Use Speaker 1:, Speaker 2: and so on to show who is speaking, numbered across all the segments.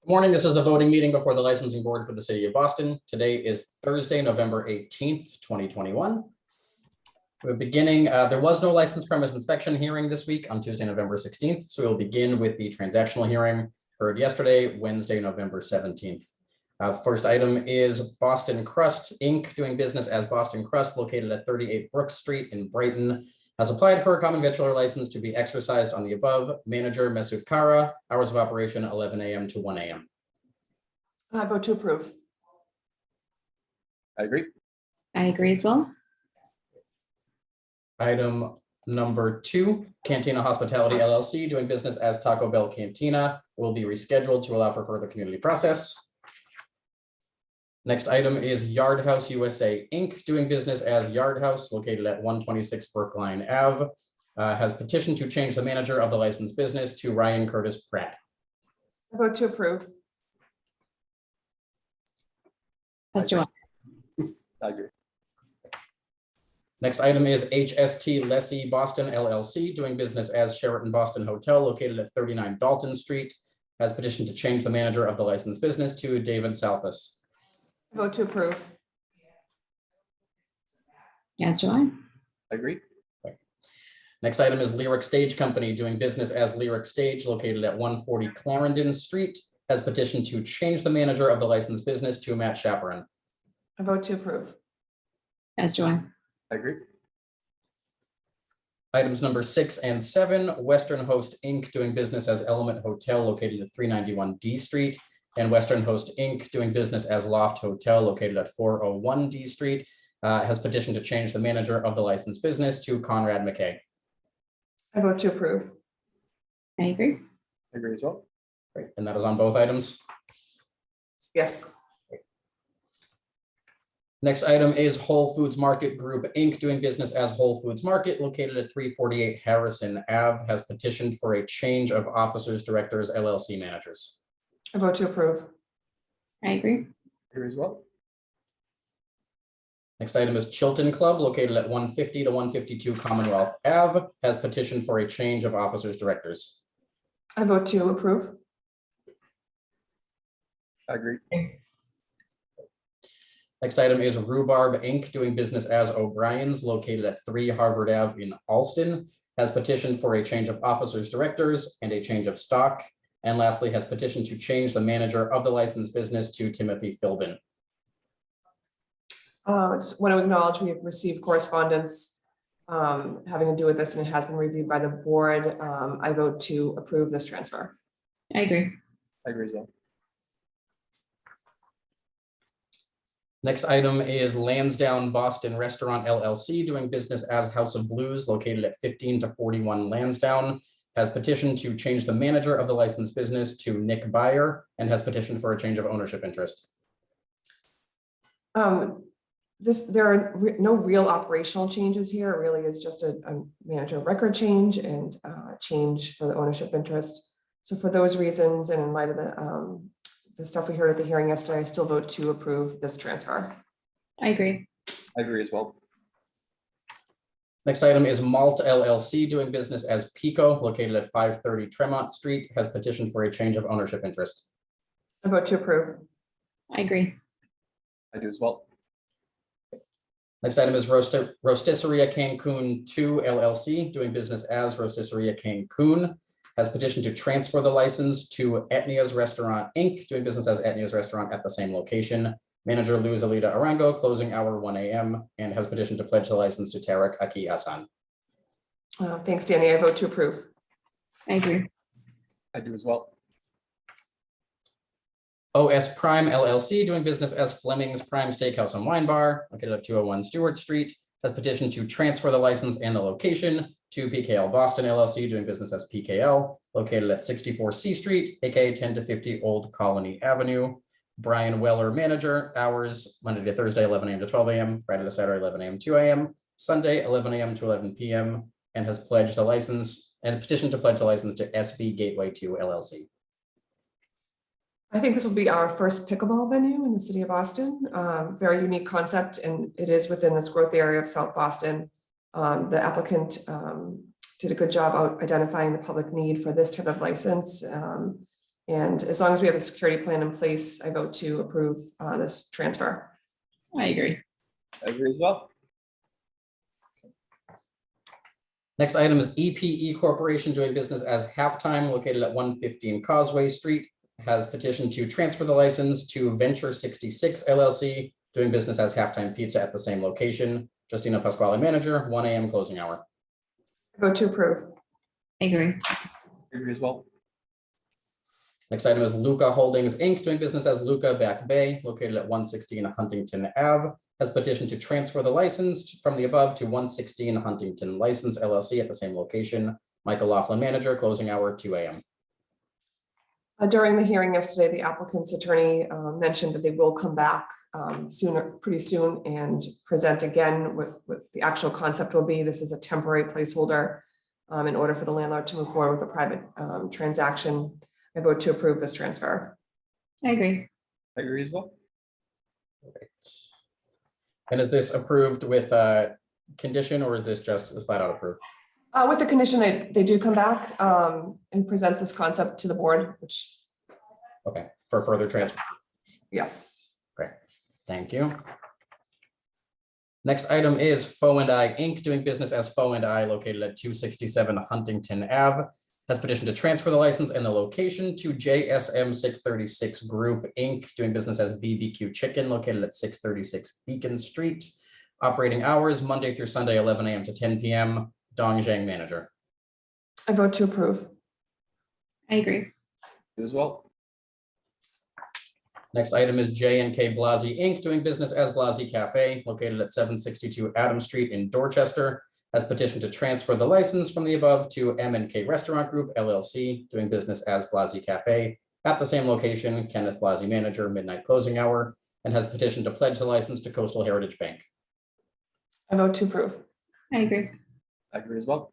Speaker 1: Good morning. This is the voting meeting before the licensing board for the city of Boston. Today is Thursday, November 18th, 2021. We're beginning, there was no licensed premise inspection hearing this week on Tuesday, November 16th. So we'll begin with the transactional hearing heard yesterday, Wednesday, November 17th. First item is Boston Crust Inc. doing business as Boston Crust, located at 38 Brook Street in Brighton, has applied for a common victualler license to be exercised on the above. Manager Mesut Kara, hours of operation 11 a.m. to 1 a.m.
Speaker 2: I vote to approve.
Speaker 3: I agree.
Speaker 4: I agree as well.
Speaker 1: Item number 2, Cantina Hospitality LLC doing business as Taco Bell Cantina will be rescheduled to allow for further community process. Next item is Yard House USA Inc. doing business as Yard House located at 126 Brookline Ave, has petitioned to change the manager of the licensed business to Ryan Curtis Pratt.
Speaker 2: I vote to approve.
Speaker 4: As do I.
Speaker 3: I agree.
Speaker 1: Next item is HST Lessee Boston LLC doing business as Sheraton Boston Hotel located at 39 Dalton Street, has petitioned to change the manager of the licensed business to David Salfus.
Speaker 2: I vote to approve.
Speaker 4: As do I.
Speaker 3: I agree.
Speaker 1: Next item is Lyric Stage Company doing business as Lyric Stage located at 140 Clarendon Street, has petitioned to change the manager of the licensed business to Matt Chaperon.
Speaker 2: I vote to approve.
Speaker 4: As do I.
Speaker 3: I agree.
Speaker 1: Items number 6 and 7, Western Host Inc. doing business as Element Hotel located at 391 D Street, and Western Host Inc. doing business as Loft Hotel located at 401 D Street, has petitioned to change the manager of the licensed business to Conrad McKay.
Speaker 2: I vote to approve.
Speaker 4: I agree.
Speaker 3: I agree as well.
Speaker 1: Great. And that is on both items.
Speaker 2: Yes.
Speaker 1: Next item is Whole Foods Market Group Inc. doing business as Whole Foods Market located at 348 Harrison Ave, has petitioned for a change of officers, directors, LLC managers.
Speaker 2: I vote to approve.
Speaker 4: I agree.
Speaker 3: I agree as well.
Speaker 1: Next item is Chilton Club located at 150 to 152 Commonwealth Ave, has petitioned for a change of officers, directors.
Speaker 2: I vote to approve.
Speaker 3: I agree.
Speaker 1: Next item is Rhubarb Inc. doing business as O'Brien's located at 3 Harvard Ave in Alston, has petitioned for a change of officers, directors, and a change of stock. And lastly, has petitioned to change the manager of the licensed business to Timothy Philbin.
Speaker 2: Just want to acknowledge we have received correspondence having to do with this, and it has been reviewed by the board. I vote to approve this transfer.
Speaker 4: I agree.
Speaker 3: I agree as well.
Speaker 1: Next item is Lansdowne Boston Restaurant LLC doing business as House of Blues located at 15 to 41 Lansdowne, has petitioned to change the manager of the licensed business to Nick Byer, and has petitioned for a change of ownership interest.
Speaker 2: There are no real operational changes here. It really is just a manager record change and change for the ownership interest. So for those reasons, and in light of the stuff we heard at the hearing yesterday, I still vote to approve this transfer.
Speaker 4: I agree.
Speaker 3: I agree as well.
Speaker 1: Next item is Malt LLC doing business as Pico located at 530 Tremont Street, has petitioned for a change of ownership interest.
Speaker 2: I vote to approve.
Speaker 4: I agree.
Speaker 3: I do as well.
Speaker 1: Next item is Rosticeria Cancun 2 LLC doing business as Rosticeria Cancun, has petitioned to transfer the license to Etnia's Restaurant Inc., doing business as Etnia's Restaurant at the same location. Manager Luz Alida Arango, closing hour 1 a.m., and has petitioned to pledge the license to Tarek Aki Hassan.
Speaker 2: Thanks, Danny. I vote to approve.
Speaker 4: I agree.
Speaker 3: I do as well.
Speaker 1: OS Prime LLC doing business as Fleming's Prime Steakhouse and Wine Bar, located at 201 Stewart Street, has petitioned to transfer the license and the location to PKL Boston LLC doing business as PKL, located at 64 C Street, aka 10 to 50 Old Colony Avenue. Brian Weller, manager, hours Monday to Thursday, 11 a.m. to 12 a.m., Friday to Saturday, 11 a.m. to 2 a.m., Sunday, 11 a.m. to 11 p.m., and has pledged the license and petitioned to pledge the license to SB Gateway 2 LLC.
Speaker 2: I think this will be our first pickleball venue in the city of Boston. Very unique concept, and it is within this growth area of South Boston. The applicant did a good job out identifying the public need for this type of license. And as long as we have the security plan in place, I vote to approve this transfer.
Speaker 4: I agree.
Speaker 3: I agree as well.
Speaker 1: Next item is EPE Corporation doing business as Halftime located at 115 Causeway Street has petitioned to transfer the license to Venture 66 LLC doing business as Halftime Pizza at the same location. Justina Pasquale, manager, 1 a.m. closing hour.
Speaker 2: I vote to approve.
Speaker 4: I agree.
Speaker 3: I agree as well.
Speaker 1: Next item is Luca Holdings, Inc., doing business as Luca Back Bay, located at 116 Huntington Ave, has petitioned to transfer the license from the above to 116 Huntington License LLC at the same location. Michael Laughlin, manager, closing hour 2 a.m.
Speaker 2: During the hearing yesterday, the applicant's attorney mentioned that they will come back pretty soon and present again what the actual concept will be. This is a temporary placeholder in order for the landlord to move forward with a private transaction. I vote to approve this transfer.
Speaker 4: I agree.
Speaker 3: I agree as well.
Speaker 1: And is this approved with condition, or is this just flat out approved?
Speaker 2: With the condition that they do come back and present this concept to the board, which,
Speaker 1: Okay, for further transfer.
Speaker 2: yes.
Speaker 1: Great, thank you. Next item is Fo and I Inc., doing business as Fo and I located at 267 Huntington Ave, has petitioned to transfer the license and the location to JSM 636 Group Inc., doing business as BBQ Chicken located at 636 Beacon Street. Operating hours Monday through Sunday, 11 a.m. to 10 p.m. Dong Zhang, manager.
Speaker 2: I vote to approve.
Speaker 4: I agree.
Speaker 3: Do as well.
Speaker 1: Next item is J&K Blasi Inc., doing business as Blasi Cafe located at 762 Adam Street in Dorchester, has petitioned to transfer the license from the above to M&K Restaurant Group LLC, doing business as Blasi Cafe at the same location. Kenneth Blasi, manager, midnight closing hour, and has petitioned to pledge the license to Coastal Heritage Bank.
Speaker 2: I vote to approve.
Speaker 4: I agree.
Speaker 3: I agree as well.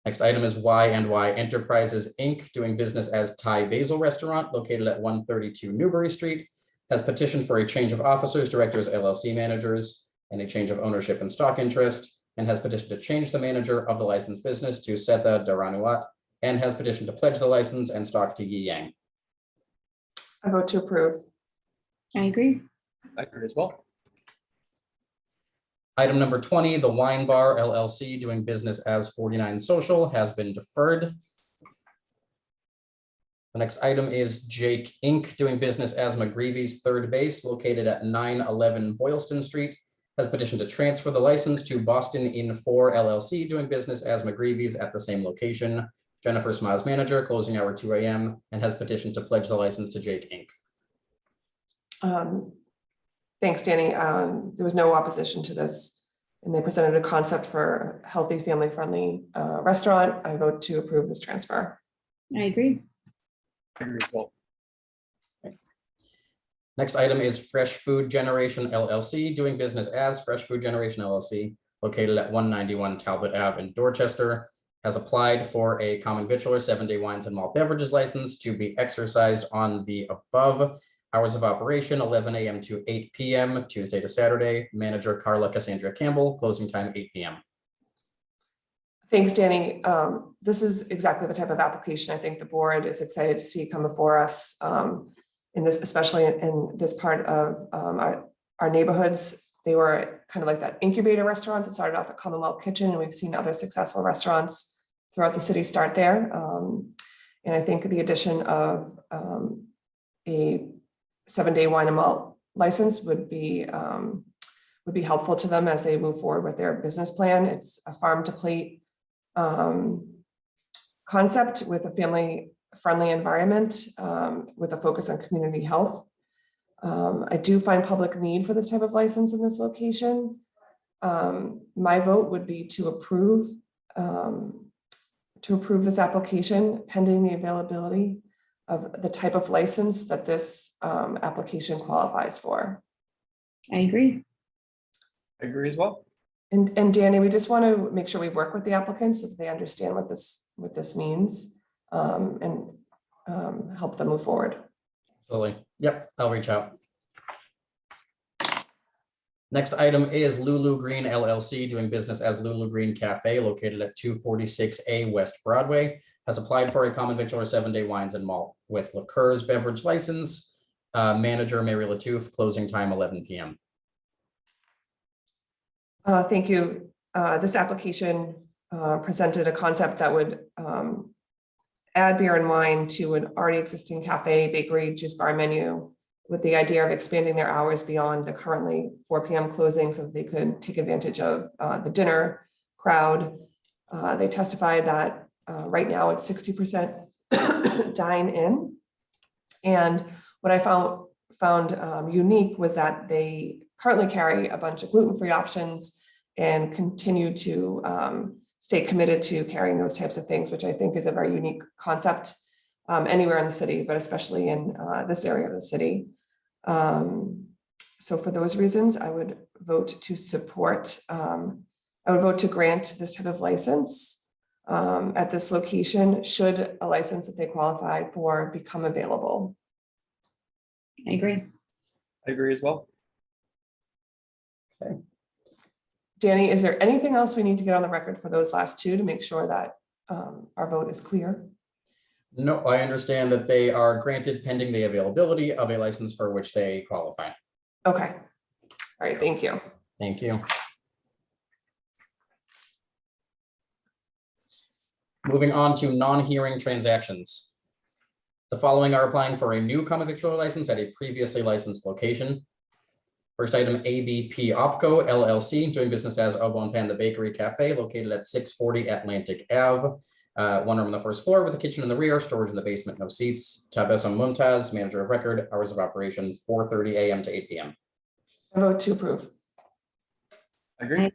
Speaker 1: Next item is Y&Y Enterprises Inc., doing business as Thai Basil Restaurant located at 132 Newbury Street, has petitioned for a change of officers, directors, LLC managers, and a change of ownership and stock interest, and has petitioned to change the manager of the licensed business to Setha Daranuat, and has petitioned to pledge the license and stock to Yi Yang.
Speaker 2: I vote to approve.
Speaker 4: I agree.
Speaker 3: I agree as well.
Speaker 1: Item number 20, the Wine Bar LLC, doing business as 49 Social, has been deferred. The next item is Jake Inc., doing business as McGreevy's Third Base, located at 911 Boylston Street, has petitioned to transfer the license to Boston Inn 4 LLC, doing business as McGreevy's at the same location. Jennifer Smaz, manager, closing hour 2 a.m., and has petitioned to pledge the license to Jake Inc.
Speaker 2: Thanks, Danny. There was no opposition to this, and they presented a concept for a healthy, family-friendly restaurant. I vote to approve this transfer.
Speaker 4: I agree.
Speaker 3: I agree as well.
Speaker 1: Next item is Fresh Food Generation LLC, doing business as Fresh Food Generation LLC, located at 191 Talbot Ave in Dorchester, has applied for a common victualler 7-day wines and malt beverages license to be exercised on the above. Hours of operation, 11 a.m. to 8 p.m., Tuesday to Saturday. Manager Carla Cassandra Campbell, closing time 8 p.m.
Speaker 2: Thanks, Danny. This is exactly the type of application I think the board is excited to see come before us in this, especially in this part of our neighborhoods. They were kind of like that incubator restaurant that started off at Commonwealth Kitchen, and we've seen other successful restaurants throughout the city start there. And I think the addition of a 7-day wine and malt license would be helpful to them as they move forward with their business plan. It's a farm to plate concept with a family-friendly environment with a focus on community health. I do find public need for this type of license in this location. My vote would be to approve this application pending the availability of the type of license that this application qualifies for.
Speaker 4: I agree.
Speaker 3: I agree as well.
Speaker 2: And Danny, we just want to make sure we work with the applicants so that they understand what this means and help them move forward.
Speaker 1: Absolutely. Yep, I'll reach out. Next item is Lulu Green LLC, doing business as Lulu Green Cafe, located at 246A West Broadway, has applied for a common victular 7-day wines and malt with liqueurs beverage license. Manager Mary Latouf, closing time 11 p.m.
Speaker 2: Thank you. This application presented a concept that would add beer and wine to an already existing cafe, bakery, juice bar menu, with the idea of expanding their hours beyond the currently 4 p.m. closing so that they could take advantage of the dinner crowd. They testified that right now it's 60% dine in. And what I found unique was that they currently carry a bunch of gluten-free options and continue to stay committed to carrying those types of things, which I think is a very unique concept anywhere in the city, but especially in this area of the city. So for those reasons, I would vote to support, I would vote to grant this type of license at this location, should a license that they qualify for become available.
Speaker 4: I agree.
Speaker 3: I agree as well.
Speaker 1: Okay.
Speaker 2: Danny, is there anything else we need to get on the record for those last two to make sure that our vote is clear?
Speaker 1: No, I understand that they are granted pending the availability of a license for which they qualify.
Speaker 2: Okay. All right, thank you.
Speaker 1: Thank you. Moving on to non-hearing transactions. The following are applying for a new common victular license at a previously licensed location. First item, ABP Opco LLC, doing business as Au Bon Pain, the Bakery Cafe, located at 640 Atlantic Ave. One room on the first floor with a kitchen in the rear, storage in the basement, no seats. Tabessum Mumtaz, manager of record, hours of operation 4:30 a.m. to 8 p.m.
Speaker 2: I vote to approve.
Speaker 3: I agree.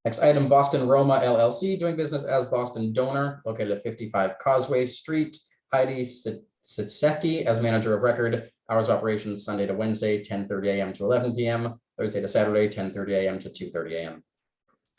Speaker 1: Next item, Boston Roma LLC, doing business as Boston Donor, located at 55 Causeway Street. Heidi Sitseki as manager of record, hours of operations Sunday to Wednesday, 10:30 a.m. to 11 p.m. Thursday to Saturday, 10:30 a.m. to 2:30 a.m.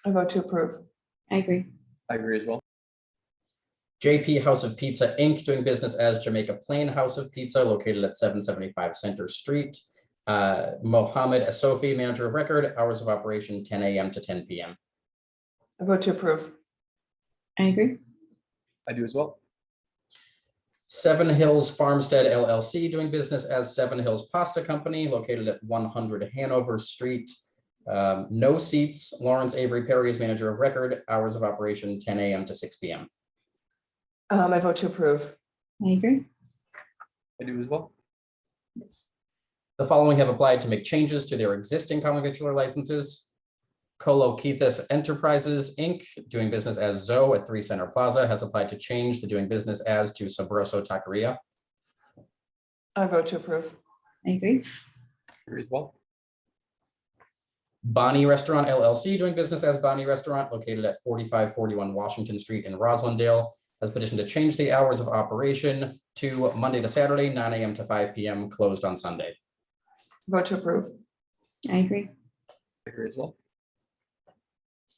Speaker 2: I vote to approve.
Speaker 4: I agree.
Speaker 3: I agree as well.
Speaker 1: JP House of Pizza Inc., doing business as Jamaica Plain House of Pizza, located at 775 Center Street. Mohammed Asofi, manager of record, hours of operation 10 a.m. to 10 p.m.
Speaker 2: I vote to approve.
Speaker 4: I agree.
Speaker 3: I do as well.
Speaker 1: Seven Hills Farmstead LLC, doing business as Seven Hills Pasta Company, located at 100 Hanover Street. No seats. Lawrence Avery Perry is manager of record, hours of operation 10 a.m. to 6 p.m.
Speaker 2: I vote to approve.
Speaker 4: I agree.
Speaker 3: I do as well.
Speaker 1: The following have applied to make changes to their existing common victular licenses. Colokethis Enterprises, Inc., doing business as Zoe at 3 Center Plaza, has applied to change the doing business as to Sabroso Taqueria.
Speaker 2: I vote to approve.
Speaker 4: I agree.
Speaker 3: I agree as well.
Speaker 1: Bonnie Restaurant LLC, doing business as Bonnie Restaurant, located at 4541 Washington Street in Roslindale, has petitioned to change the hours of operation to Monday to Saturday, 9 a.m. to 5 p.m., closed on Sunday.
Speaker 2: Vote to approve.
Speaker 4: I agree.
Speaker 3: I agree as well.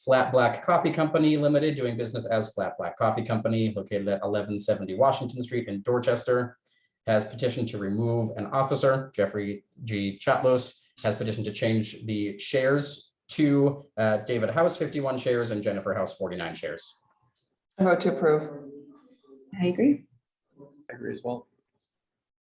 Speaker 1: Flat Black Coffee Company Limited, doing business as Flat Black Coffee Company, located at 1170 Washington Street in Dorchester, has petitioned to remove an officer. Jeffrey G. Chatlos has petitioned to change the shares to David House 51 shares and Jennifer House 49 shares.
Speaker 2: I vote to approve.
Speaker 4: I agree.
Speaker 3: I agree as well.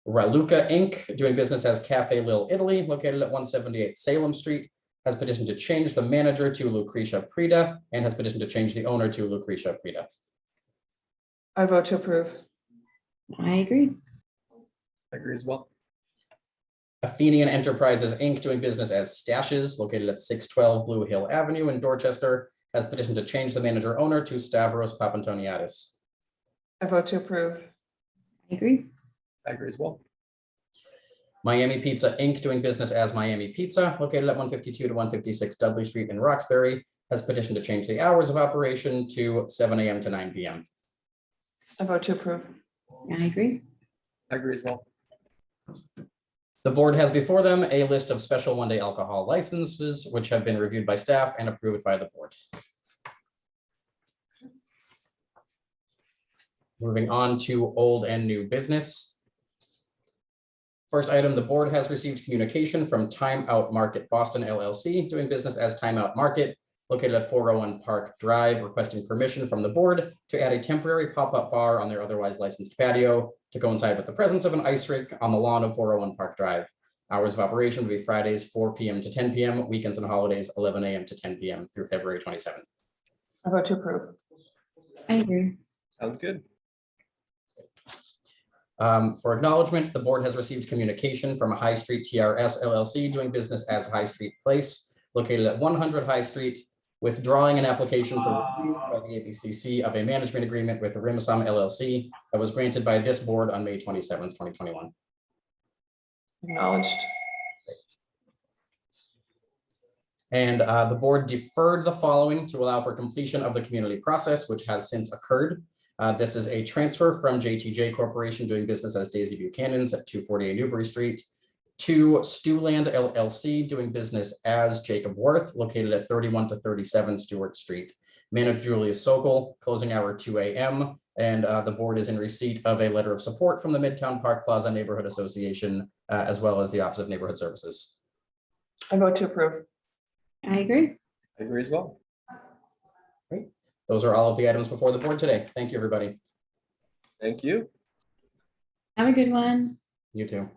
Speaker 1: Raluca Inc., doing business as Cafe Lil Italy, located at 178 Salem Street, has petitioned to change the manager to Lucretia Prida and has petitioned to change the owner to Lucretia Prida.
Speaker 2: I vote to approve.
Speaker 4: I agree.
Speaker 3: I agree as well.
Speaker 1: Athenian Enterprises Inc., doing business as Stashes, located at 612 Blue Hill Avenue in Dorchester, has petitioned to change the manager owner to Stavros Papantoniatis.
Speaker 2: I vote to approve.
Speaker 4: I agree.
Speaker 3: I agree as well.
Speaker 1: Miami Pizza Inc., doing business as Miami Pizza, located at 152 to 156 Dudley Street in Roxbury, has petitioned to change the hours of operation to 7 a.m. to 9 p.m.
Speaker 2: I vote to approve.
Speaker 4: I agree.
Speaker 3: I agree as well.
Speaker 1: The board has before them a list of special one-day alcohol licenses, which have been reviewed by staff and approved by the board. Moving on to old and new business. First item, the board has received communication from Time Out Market Boston LLC, doing business as Time Out Market, located at 401 Park Drive, requesting permission from the board to add a temporary pop-up bar on their otherwise licensed patio to coincide with the presence of an ice rink on the lawn of 401 Park Drive. Hours of operation will be Fridays, 4 p.m. to 10 p.m., weekends and holidays, 11 a.m. to 10 p.m. through February 27th.
Speaker 2: I vote to approve.
Speaker 4: I agree.
Speaker 3: Sounds good.
Speaker 1: For acknowledgement, the board has received communication from High Street TRS LLC, doing business as High Street Place, located at 100 High Street, withdrawing an application for review by the ABCC of a management agreement with Rimsam LLC that was granted by this board on May 27th, 2021.
Speaker 2: Acknowledged.
Speaker 1: And the board deferred the following to allow for completion of the community process, which has since occurred. This is a transfer from JTJ Corporation, doing business as Daisy Buchanan's at 248 Newbury Street, to Stewland LLC, doing business as Jacob Worth, located at 31 to 37 Stewart Street. Manager Julius Sokol, closing hour 2 a.m. And the board is in receipt of a letter of support from the Midtown Park Plaza Neighborhood Association, as well as the Office of Neighborhood Services.
Speaker 2: I vote to approve.
Speaker 4: I agree.
Speaker 3: I agree as well.
Speaker 1: Those are all of the items before the board today. Thank you, everybody.
Speaker 3: Thank you.
Speaker 4: Have a good one.
Speaker 1: You too.